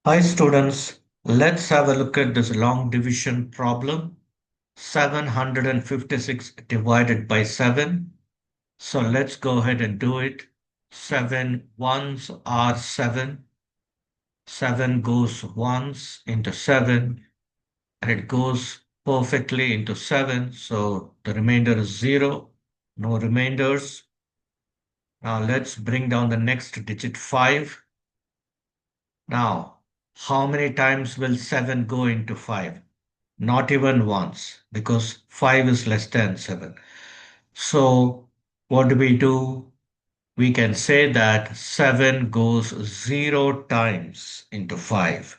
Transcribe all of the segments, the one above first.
Hi students, let's have a look at this long division problem. 756 divided by 7. So let's go ahead and do it. 7 ones are 7. 7 goes once into 7 and it goes perfectly into 7. So the remainder is 0. No remainders. Now let's bring down the next digit 5. Now, how many times will 7 go into 5? Not even once, because 5 is less than 7. So, what do? We can say that 7 goes 0 times into 5.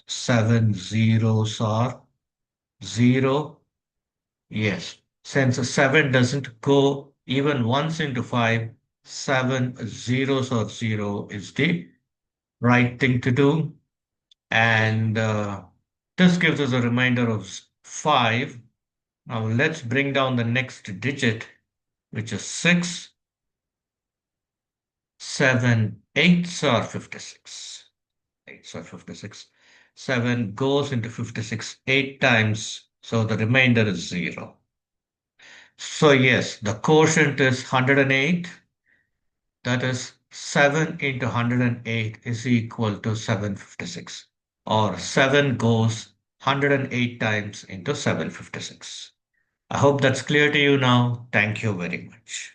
7 zeros are 0. Yes, since 7 doesn't go even once into 5, 7 zeros are 0 is the right thing to do. And this gives us a remainder of 5. Now let's bring down the next digit, which is 6. 7 eights are 56. 8s are 56. 7 goes into 56 8 times, so the remainder is 0. So yes, the quotient is 108. That is 7 into 108 is equal to 756. Or 7 goes 108 times into 756. I hope that's clear to you now. Thank you very much.